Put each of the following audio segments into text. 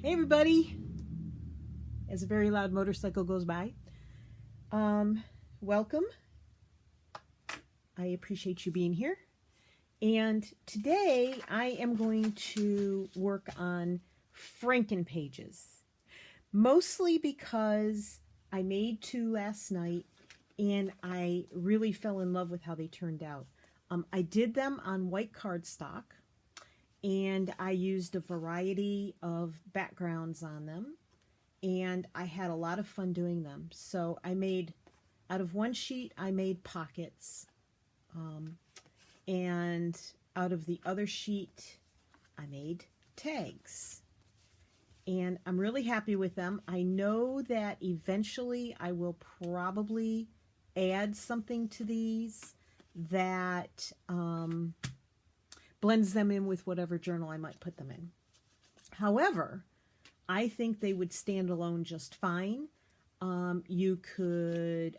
Hey everybody, as a very loud motorcycle goes by. Welcome. I appreciate you being here. And today I am going to work on Franken pages. Mostly because I made two last night and I really fell in love with how they turned out. I did them on white cardstock. And I used a variety of backgrounds on them, and I had a lot of fun doing them. So I made, out of one sheet, I made pockets, and out of the other sheet, I made tags. And I'm really happy with them. I know that eventually I will probably add something to these that blends them in with whatever journal I might put them in. However, I think they would stand alone just fine. I could,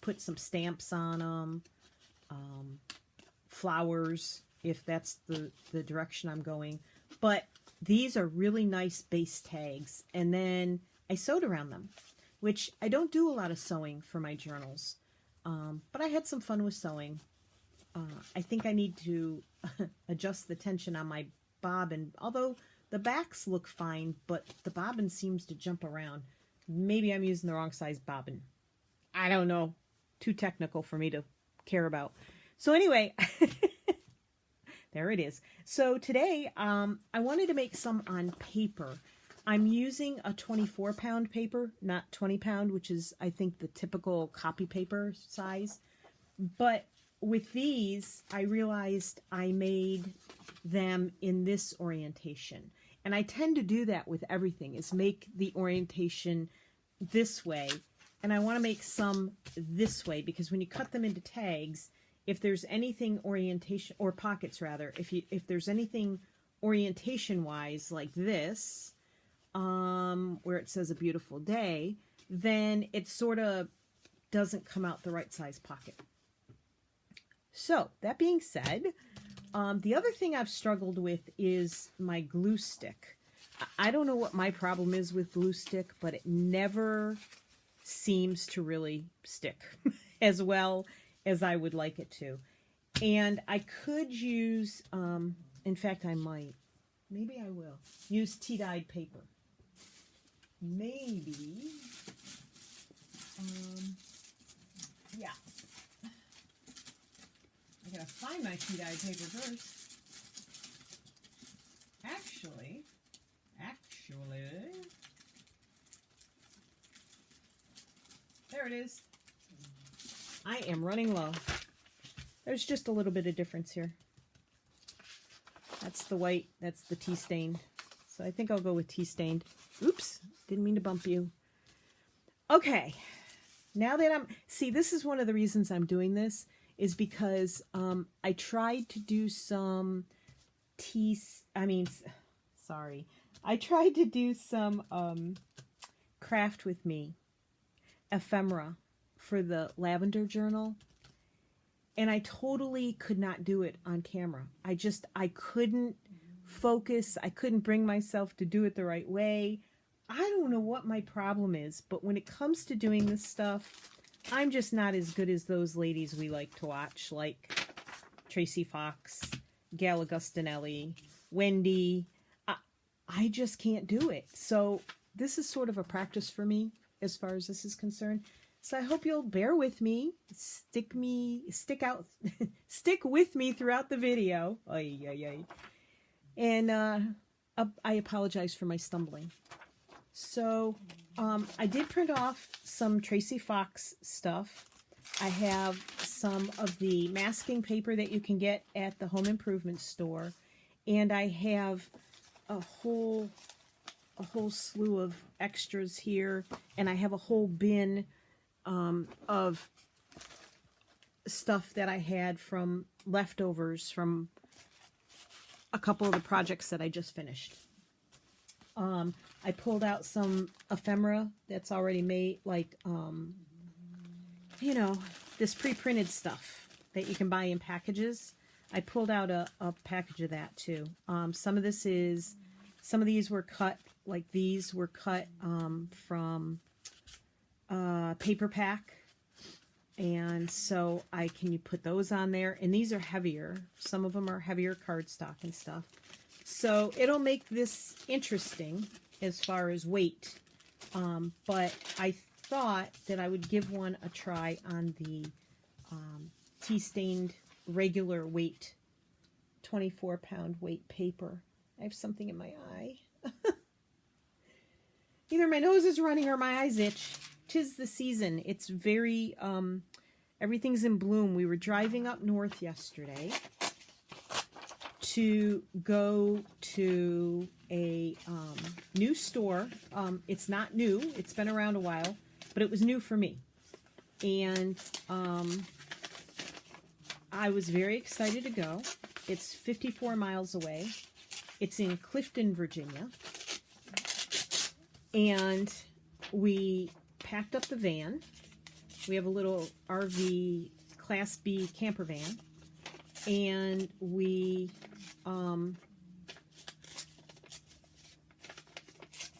put some stamps on them, flowers, if that's the direction I'm going. But these are really nice base tags. And then I sewed around them, which I don't do a lot of sewing for my journals. But I had some fun with sewing. I think I need to adjust the tension on my bobbin, although the backs look fine, but the bobbin seems to jump around. Maybe I'm using the wrong size bobbin. I don't know. Too technical for me to care about. So anyway, there it is. So today, I wanted to make some on paper. I'm using a 24-pound paper, not 20-pound, which is, I think, the typical copy paper size. But with these, I realized I made them in this orientation. And I tend to do that with everything, is make the orientation this way. And I want to make some this way, because when you cut them into tags, if there's anything orientation, or pockets rather, if there's anything orientation-wise like this, where it says a beautiful day, then it sort of doesn't come out the right size pocket. So, that being said, the other thing I've struggled with is my glue stick. I don't know what my problem is with glue stick, but it never seems to really stick as well as I would like it to. And I could use, in fact I might, maybe I will, use tea-dyed paper. Maybe, yeah. I gotta find my tea-dyed paper first. Actually, there it is. I am running low. There's just a little bit of difference here. That's the white, that's the tea stained. So I think I'll go with tea stained. Oops, didn't mean to bump you. Okay, now that see, this is one of the reasons I'm doing this, is because I tried to do some I tried to do some craft with me ephemera for the lavender journal, and I totally could not do it on camera. I couldn't focus. I couldn't bring myself to do it the right way. I don't know what my problem is, but when it comes to doing this stuff, I'm just not as good as those ladies we like to watch, like Tracy Fox, Gal Augustinelli, Wendy. I just can't do it. So this is sort of a practice for me as far as this is concerned. So I hope you'll bear with me, stick with me throughout the video. And I apologize for my stumbling. So I did print off some Tracy Fox stuff. I have some of the masking paper that you can get at the home improvement store, and I have a whole slew of extras here, and I have a whole bin of stuff that I had from leftovers from a couple of the projects that I just finished. I pulled out some ephemera that's already made, like, this pre-printed stuff that you can buy in packages. I pulled out a package of that too. Some of this is Some of these were cut, like these were cut from paper pack. And so you put those on there. And these are heavier. Some of them are heavier cardstock and stuff. So it'll make this interesting as far as weight. But I thought that I would give one a try on the tea stained regular weight, 24-pound weight paper. I have something in my eye. Either my nose is running or my eyes itch. 'Tis the season. It's very, everything's in bloom. We were driving up north yesterday to go to a new store. It's not new. It's been around a while, but it was new for me. And I was very excited to go. It's 54 miles away. It's in Clifton, Virginia. And we packed up the van. We have a little RV Class B camper van. And we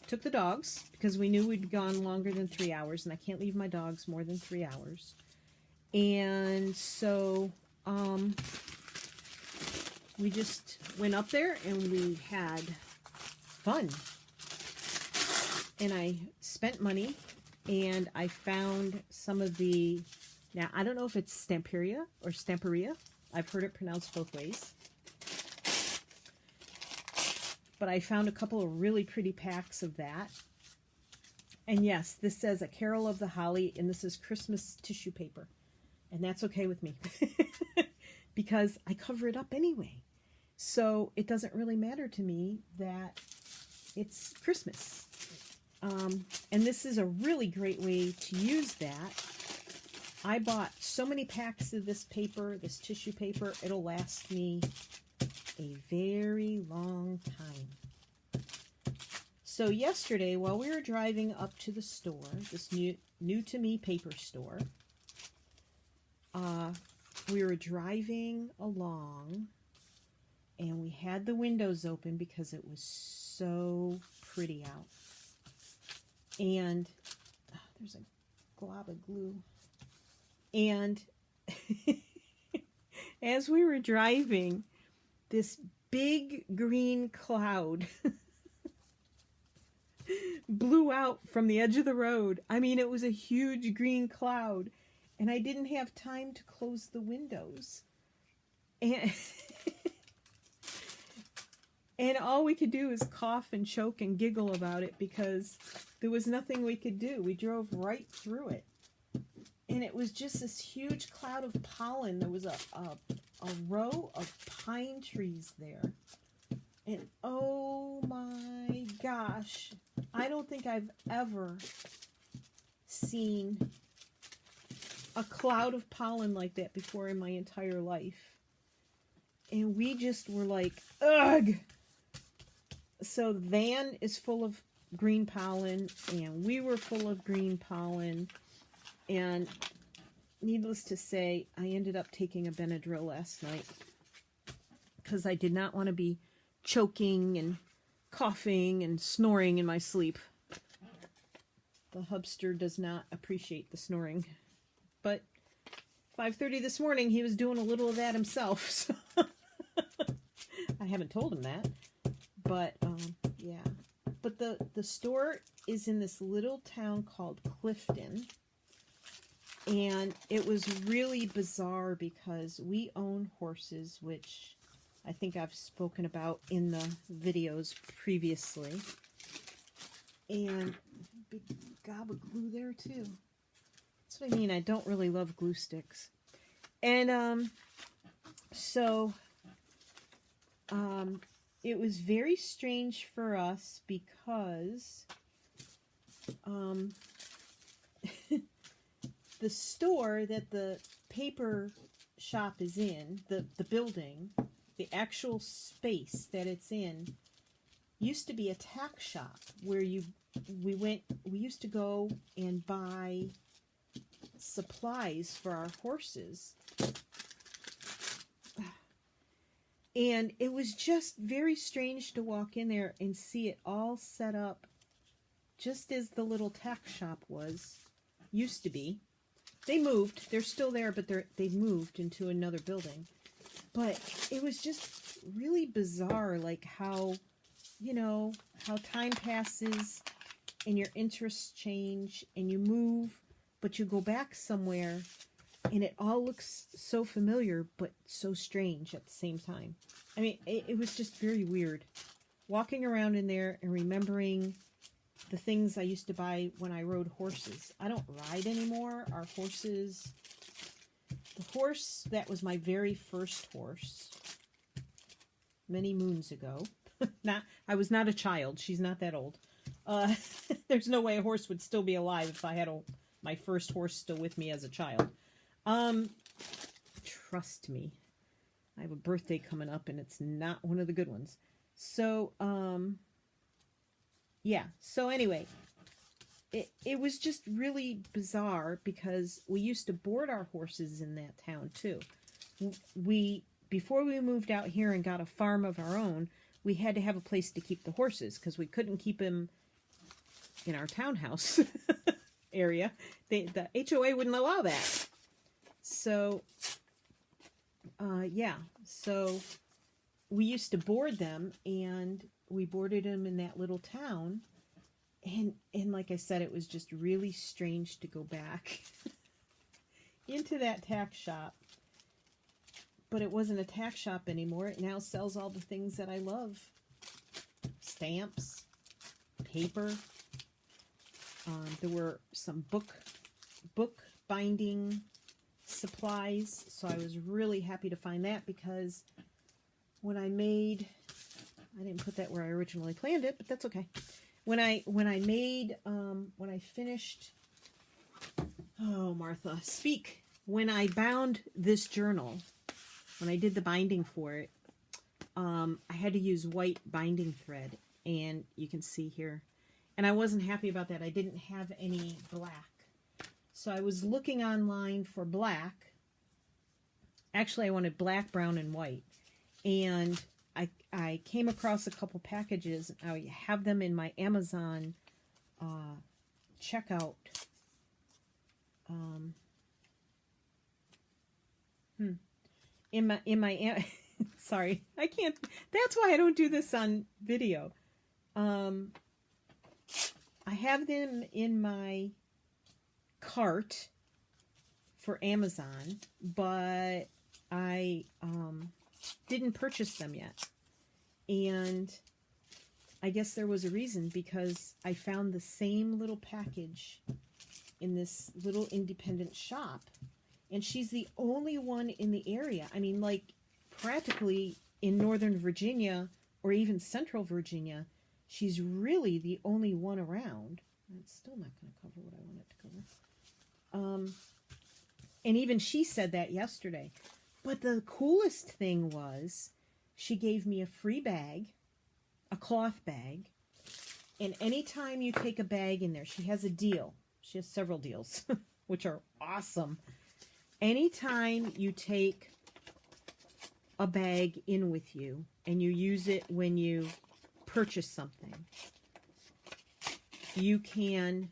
took the dogs because we knew we'd be gone longer than 3 hours, and I can't leave my dogs more than 3 hours. And so we just went up there and we had fun. And I spent money, and I found some of the, now I don't know if it's Stamperia or Stamperia. I've heard it pronounced both ways. But I found a couple of really pretty packs of that. And yes, this says A Carol of the Holly, and this is Christmas tissue paper. And that's okay with me. Because I cover it up anyway. So it doesn't really matter to me that it's Christmas. And this is a really great way to use that. I bought so many packs of this paper, this tissue paper, it'll last me a very long time. So yesterday, while we were driving up to the store, this new to me paper store, we were driving along, and we had the windows open because it was so pretty out. And there's a glob of glue. And as we were driving, this big green cloud blew out from the edge of the road. I mean, it was a huge green cloud. And I didn't have time to close the windows. And and all we could do is cough and choke and giggle about it because there was nothing we could do. We drove right through it. And it was just this huge cloud of pollen. There was a row of pine trees there. And oh my gosh, I don't think I've ever seen a cloud of pollen like that before in my entire life. And we just were like, ugh! So the van is full of green pollen, and we were full of green pollen. And needless to say, I ended up taking a Benadryl last night because I did not want to be choking and coughing and snoring in my sleep. The hubster does not appreciate the snoring. But 5:30 this morning, he was doing a little of that himself. So I haven't told him that. But, yeah. But the store is in this little town called Clifton. And it was really bizarre because we own horses, which I think I've spoken about in the videos previously. And big gob of glue there, too. That's what I mean. I don't really love glue sticks. And so it was very strange for us because the store that the paper shop is in, the building, the actual space that it's in, used to be a tack shop where we used to go and buy supplies for our horses. And it was just very strange to walk in there and see it all set up just as the little tack shop used to be. They moved. They're still there, but they've moved into another building. But it was just really bizarre, like how, how time passes and your interests change and you move, but you go back somewhere and it all looks so familiar, but so strange at the same time. I mean, it was just very weird. Walking around in there and remembering the things I used to buy when I rode horses. I don't ride anymore. Our horses, the horse that was my very first horse many moons ago. I was not a child. She's not that old. There's no way a horse would still be alive if I had my first horse still with me as a child. Trust me. I have a birthday coming up and it's not one of the good ones. So, yeah. So anyway, it was just really bizarre because we used to board our horses in that town too. Before we moved out here and got a farm of our own, we had to have a place to keep the horses because we couldn't keep them in our townhouse area. The HOA wouldn't allow that. So, yeah. So we used to board them, and we boarded them in that little town. And like I said, it was just really strange to go back into that tack shop. But it wasn't a tack shop anymore. It now sells all the things that I love. Stamps, paper. There were some book binding supplies. So I was really happy to find that because when I didn't put that where I originally planned it, but that's okay. When I finished, oh, Martha, speak. When I bound this journal, when I did the binding for it, I had to use white binding thread, and you can see here. And I wasn't happy about that. I didn't have any black. So I was looking online for black. Actually, I wanted black, brown, and white. And I came across a couple packages. I have them in my Amazon checkout. In my sorry, I can't. That's why I don't do this on video. I have them in my cart for Amazon, but I didn't purchase them yet. And I guess there was a reason, because I found the same little package in this little independent shop. And she's the only one in the area. I mean, like, practically in Northern Virginia or even Central Virginia, she's really the only one around. It's still not going to cover what I want it to cover. And even she said that yesterday. But the coolest thing was she gave me a free bag, a cloth bag. And anytime you take a bag in there, she has a deal. She has several deals, which are awesome. Anytime you take a bag in with you and you use it when you purchase something, you can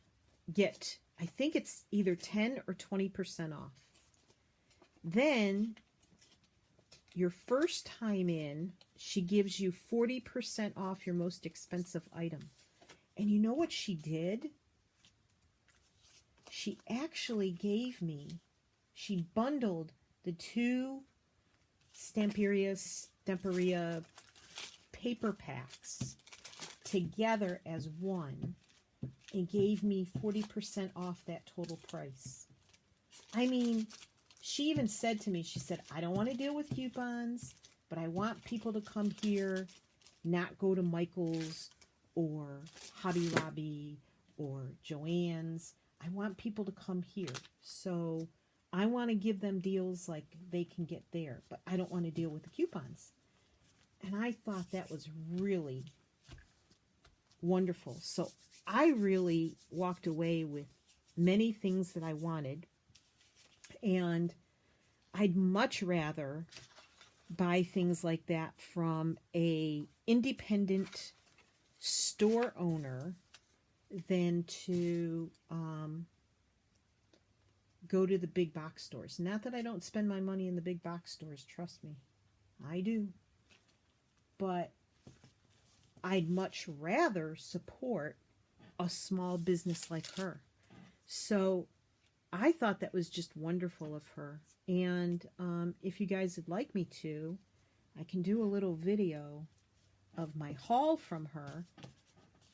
get, I think it's either 10 or 20% off. Then your first time in, she gives you 40% off your most expensive item. And you know what she did? She actually gave me, she bundled the two Stamperia paper packs together as one and gave me 40% off that total price. I mean, she even said to me, she said, I don't want to deal with coupons, but I want people to come here, not go to Michael's or Hobby Lobby or Joann's. I want people to come here. So I want to give them deals like they can get there, but I don't want to deal with the coupons. And I thought that was really wonderful. So I really walked away with many things that I wanted. And I'd much rather buy things like that from a independent store owner than to go to the big box stores. Not that I don't spend my money in the big box stores, trust me. I do. But I'd much rather support a small business like her. So I thought that was just wonderful of her. And if you guys would like me to, I can do a little video of my haul from her.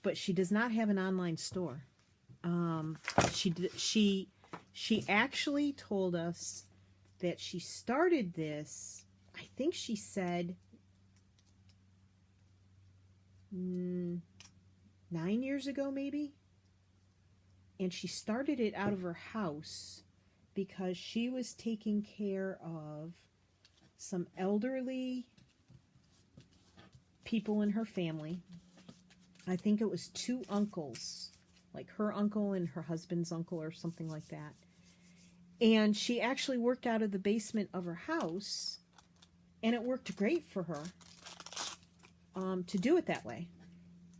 But she does not have an online store. She actually told us that she started this, I think she said 9 years ago maybe. And she started it out of her house because she was taking care of some elderly people in her family. I think it was 2 uncles, like her uncle and her husband's uncle or something like that. And she actually worked out of the basement of her house, and it worked great for her to do it that way.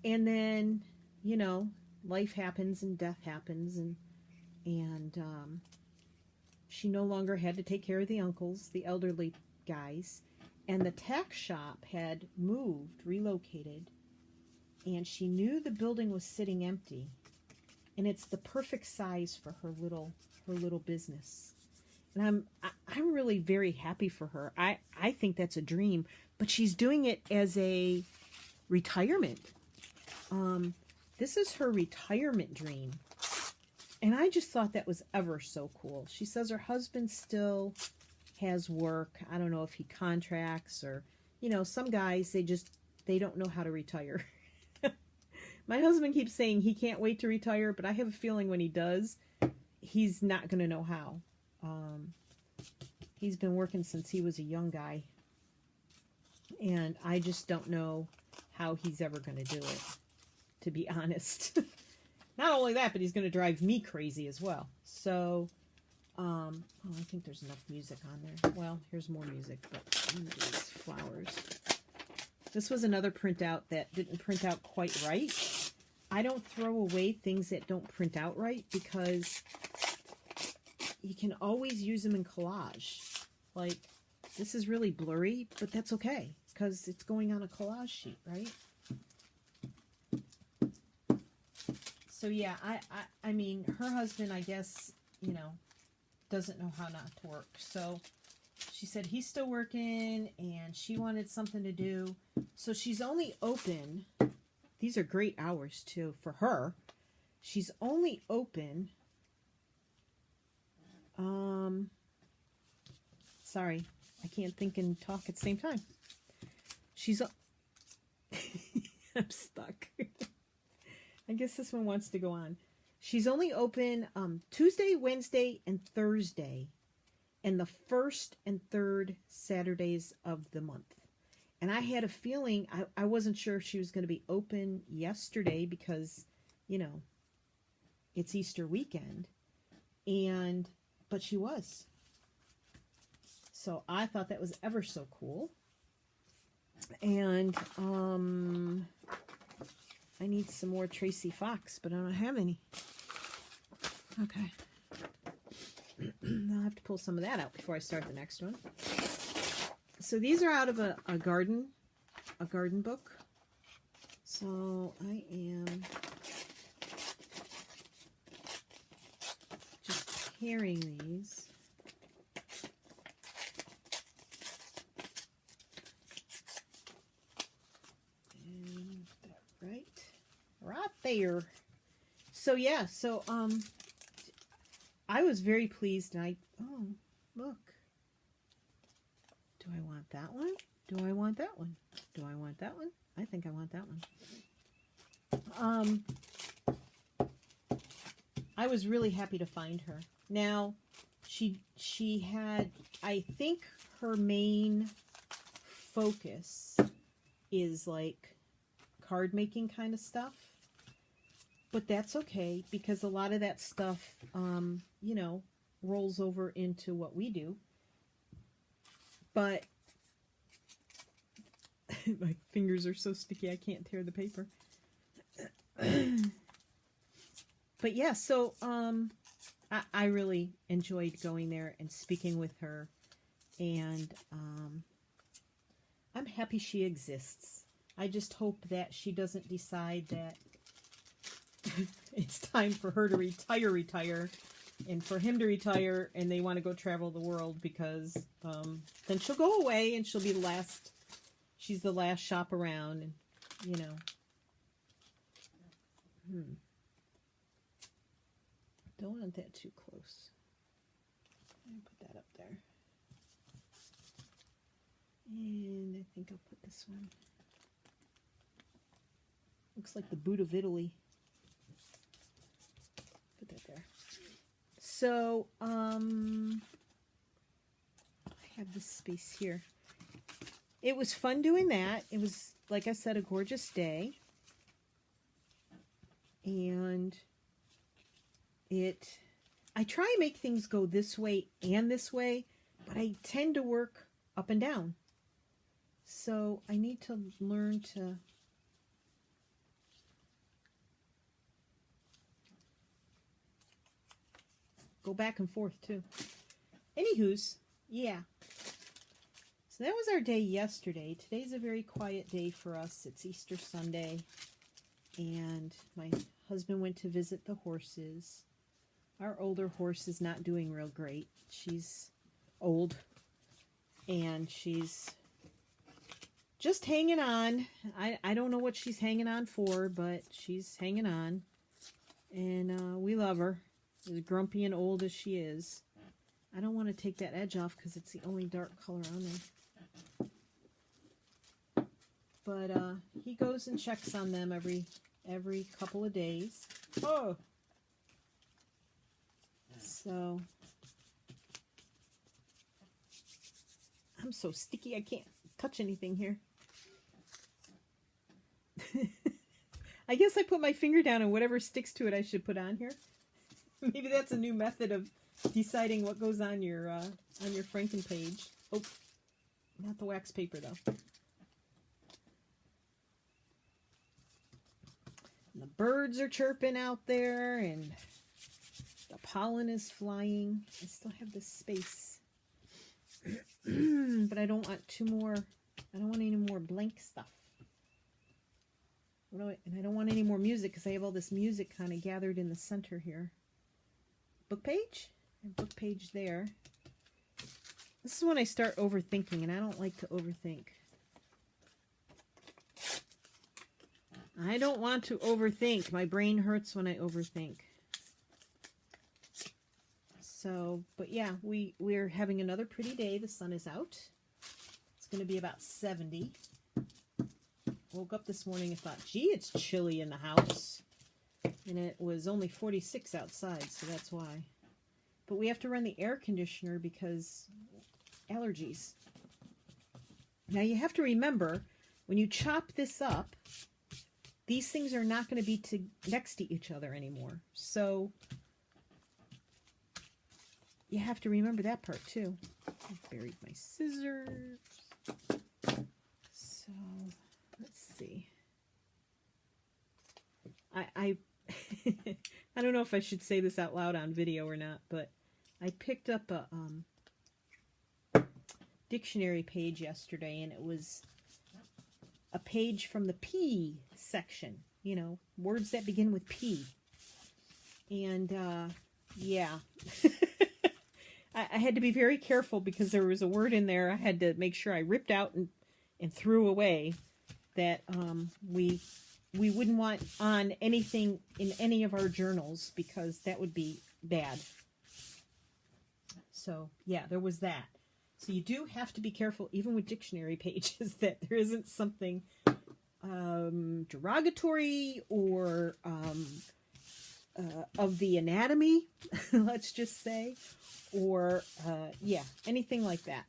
And then, you know, life happens and death happens, and she no longer had to take care of the uncles, the elderly guys, and the tack shop had moved, relocated, and she knew the building was sitting empty, and it's the perfect size for her little business. And I'm really very happy for her. I think that's a dream, but she's doing it as a retirement. This is her retirement dream. And I just thought that was ever so cool. She says her husband still has work. I don't know if he contracts or, you know, some guys, they don't know how to retire. My husband keeps saying he can't wait to retire, but I have a feeling when he does, he's not going to know how. He's been working since he was a young guy. And I just don't know how he's ever going to do it, to be honest. Not only that, but he's going to drive me crazy as well. So, oh, I think there's enough music on there. Well, here's more music, but these flowers. This was another printout that didn't print out quite right. I don't throw away things that don't print out right because you can always use them in collage. Like, this is really blurry, but that's okay because it's going on a collage sheet, right? So yeah, I mean, her husband, I guess, you know, doesn't know how not to work. So she said he's still working and she wanted something to do. So she's only open. These are great hours too for her. She's only open. Sorry, I can't think and talk at the same time. I'm stuck. I guess this one wants to go on. She's only open Tuesday, Wednesday, and Thursday, and the first and third Saturdays of the month. And I had a feeling, I wasn't sure if she was going to be open yesterday because, you know, it's Easter weekend, but she was. So I thought that was ever so cool. And I need some more Tracy Fox, but I don't have any. Okay. I'll have to pull some of that out before I start the next one. So these are out of a garden book. So I am just tearing these. And that right there. So yeah, so I was very pleased, and oh, look. Do I want that one? Do I want that one? Do I want that one? I think I want that one. I was really happy to find her. Now, she had, I think her main focus is like card making kind of stuff. But that's okay, because a lot of that stuff, you know, rolls over into what we do. But My fingers are so sticky I can't tear the paper. But yeah, so I really enjoyed going there and speaking with her, and I'm happy she exists. I just hope that she doesn't decide that it's time for her to retire, and for him to retire, and they want to go travel the world, because then she'll go away and she'll be the last. She's the last shop around, and you know. Don't want that too close. Let me put that up there. And I think I'll put this one. Looks like the boot of Italy. Put that there. So, I have this space here. It was fun doing that. It was, like I said, a gorgeous day. And I try and make things go this way and this way, but I tend to work up and down. So I need to learn to go back and forth too. Anywho's, yeah. So that was our day yesterday. Today's a very quiet day for us. It's Easter Sunday, and my husband went to visit the horses. Our older horse is not doing real great. She's old, and she's just hanging on. I don't know what she's hanging on for, but she's hanging on, and we love her, as grumpy and old as she is. I don't want to take that edge off because it's the only dark color on there. But he goes and checks on them every couple of days. Oh! So, I'm so sticky I can't touch anything here. I guess I put my finger down and whatever sticks to it I should put on here. Maybe that's a new method of deciding what goes on your Franken page. Oh, not the wax paper though. And the birds are chirping out there, and the pollen is flying. I still have this space. But I don't want I don't want any more blank stuff. And I don't want any more music because I have all this music kind of gathered in the center here. Book page? Book page there. This is when I start overthinking, and I don't like to overthink. I don't want to overthink. My brain hurts when I overthink. So, but yeah, we're having another pretty day. The sun is out. It's going to be about 70. Woke up this morning and thought, gee, it's chilly in the house. And it was only 46 outside, so that's why. But we have to run the air conditioner because allergies. Now you have to remember, when you chop this up, these things are not going to be next to each other anymore. So you have to remember that part too. I buried my scissors. So let's see. I I don't know if I should say this out loud on video or not, but I picked up a dictionary page yesterday, and it was a page from the P section, you know, words that begin with P. And yeah, I had to be very careful because there was a word in there I had to make sure I ripped out and threw away that we wouldn't want on anything in any of our journals because that would be bad. So yeah, there was that. So you do have to be careful, even with dictionary pages, that there isn't something derogatory or of the anatomy, let's just say, or yeah, anything like that.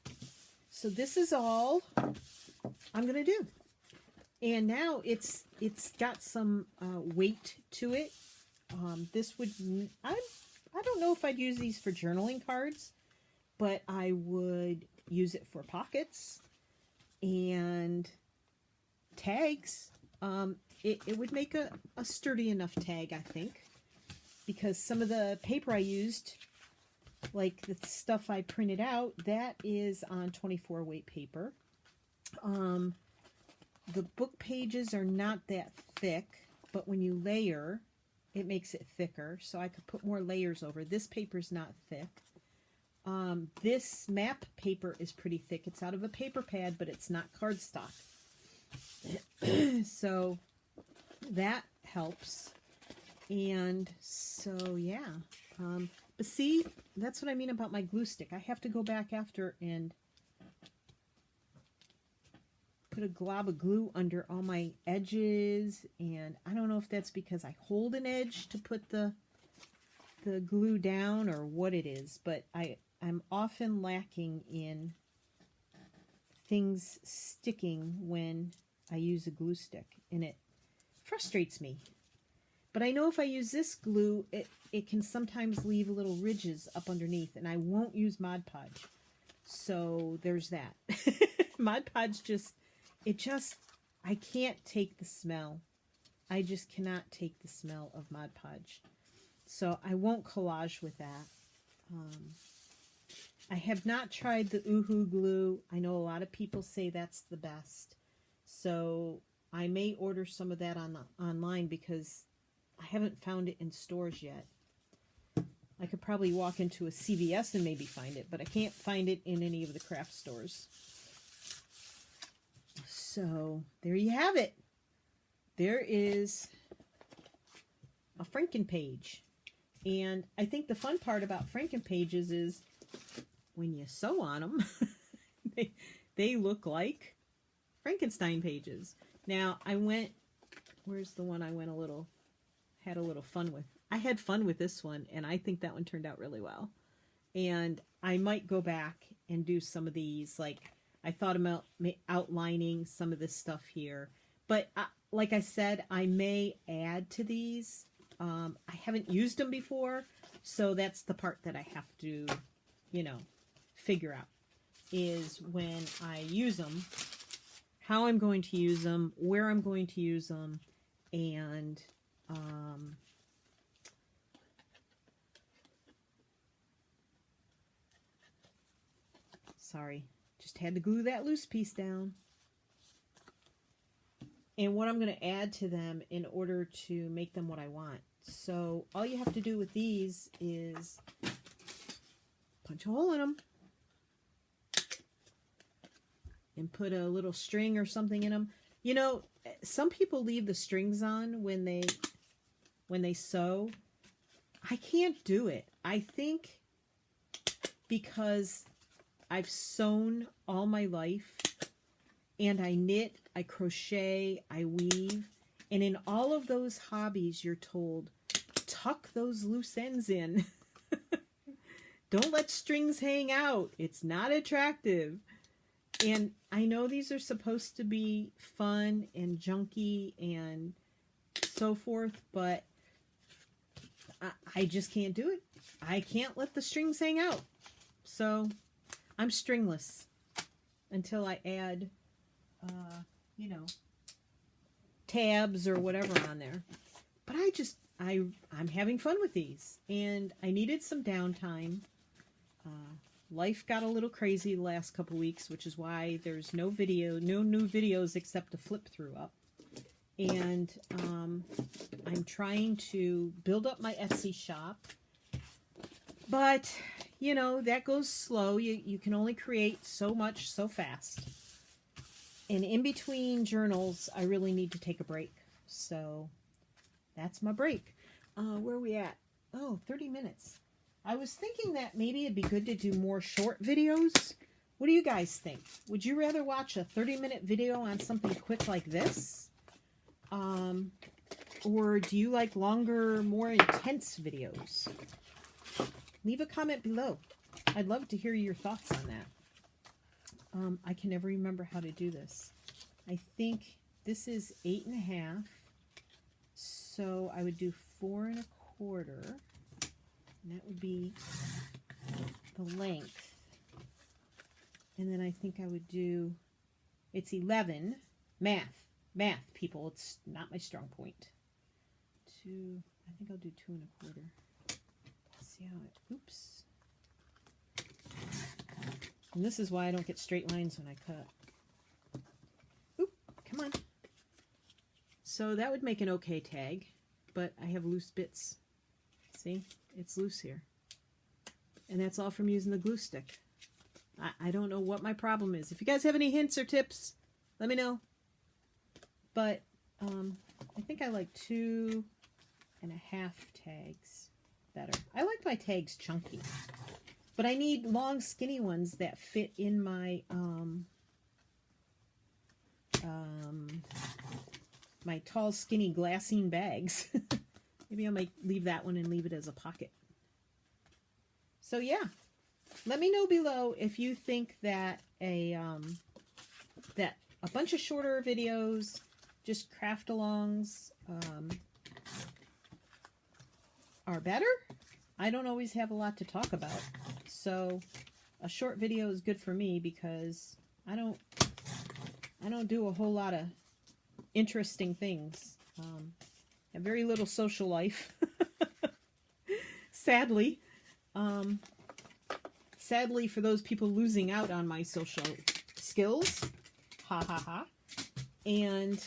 So this is all I'm going to do. And now it's got some weight to it. This would, I don't know if I'd use these for journaling cards, but I would use it for pockets. And tags. It would make a sturdy enough tag, I think, because some of the paper I used, like the stuff I printed out, that is on 24 weight paper. The book pages are not that thick, but when you layer, it makes it thicker, so I could put more layers over. This paper's not thick. This map paper is pretty thick. It's out of a paper pad, but it's not cardstock. So that helps. And so, yeah. But see, that's what I mean about my glue stick. I have to go back after and put a glob of glue under all my edges, and I don't know if that's because I hold an edge to put the glue down or what it is, but I'm often lacking in things sticking when I use a glue stick, and it frustrates me. But I know if I use this glue, it can sometimes leave little ridges up underneath, and I won't use Mod Podge. So there's that. Mod Podge I can't take the smell. I just cannot take the smell of Mod Podge. So I won't collage with that. I have not tried the Oohoo glue. I know a lot of people say that's the best. So I may order some of that online because I haven't found it in stores yet. I could probably walk into a CVS and maybe find it, but I can't find it in any of the craft stores. So there you have it. There is a Franken page. And I think the fun part about Franken pages is when you sew on them, they look like Frankenstein pages. Now where's the one I had a little fun with? I had fun with this one, and I think that one turned out really well. And I might go back and do some of these, like I thought about outlining some of this stuff here. But like I said, I may add to these. I haven't used them before, so that's the part that I have to, figure out, is when I use them, how I'm going to use them, where I'm going to use them, and sorry, just had to glue that loose piece down. And what I'm going to add to them in order to make them what I want. So all you have to do with these is punch a hole in them and put a little string or something in them. Some people leave the strings on when they sew. I can't do it. I think because I've sewn all my life, and I knit, I crochet, I weave, and in all of those hobbies, you're told, tuck those loose ends in. Don't let strings hang out. It's not attractive. And I know these are supposed to be fun and junky and so forth, but I just can't do it. I can't let the strings hang out. So I'm stringless until I add, tabs or whatever on there. But I'm having fun with these, and I needed some downtime. Life got a little crazy the last couple weeks, which is why there's no new videos except a flip through up. And I'm trying to build up my Etsy shop, but that goes slow. You can only create so much so fast. And in between journals, I really need to take a break. So that's my break. Where are we at? Oh, 30 minutes. I was thinking that maybe it'd be good to do more short videos. What do you guys think? Would you rather watch a 30-minute video on something quick like this? Or do you like longer, more intense videos? Leave a comment below. I'd love to hear your thoughts on that. I can never remember how to do this. I think this is 8.5. So I would do 4 1/4. And that would be the length. And then I think I would do, it's 11, math, Math, people, it's not my strong point. I think I'll do 2 1/4. See how it, oops. And this is why I don't get straight lines when I cut. Oop, come on. So that would make an okay tag, but I have loose bits. See, it's loose here. And that's all from using the glue stick. I don't know what my problem is. If you guys have any hints or tips, let me know. But I think I like 2 1/2 tags better. I like my tags chunky. But I need long, skinny ones that fit in my my tall, skinny glassine bags. Maybe I might leave that one and leave it as a pocket. So yeah, let me know below if you think that that a bunch of shorter videos, just craft-alongs, are better. I don't always have a lot to talk about, so a short video is good for me because I don't do a whole lot of interesting things. I have very little social life, sadly. Sadly for those people losing out on my social skills, ha ha ha. And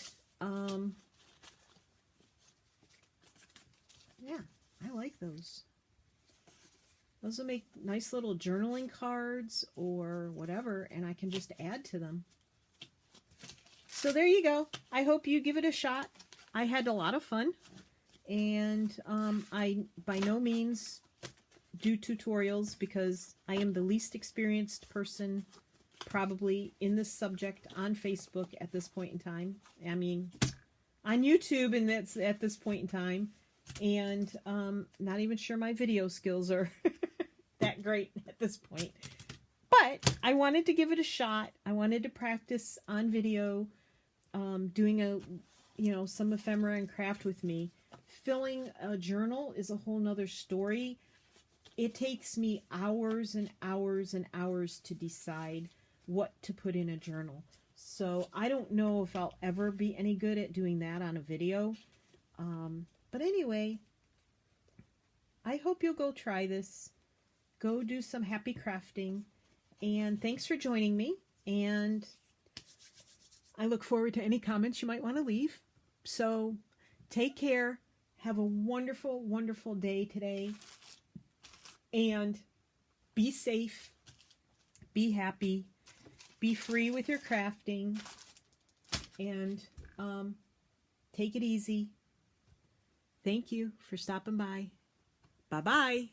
yeah, I like those. Those will make nice little journaling cards or whatever, and I can just add to them. So there you go. I hope you give it a shot. I had a lot of fun, and I by no means do tutorials because I am the least experienced person probably in this subject on Facebook at this point in time. I mean, on YouTube, and that's at this point in time. And not even sure my video skills are that great at this point. But I wanted to give it a shot. I wanted to practice on video, doing some ephemera and craft with me. Filling a journal is a whole nother story. It takes me hours and hours and hours to decide what to put in a journal. So I don't know if I'll ever be any good at doing that on a video. But anyway, I hope you'll go try this. Go do some happy crafting. And thanks for joining me. And I look forward to any comments you might want to leave. So take care. Have a wonderful, wonderful day today. And be safe. Be happy. Be free with your crafting. And take it easy. Thank you for stopping by. Bye-bye.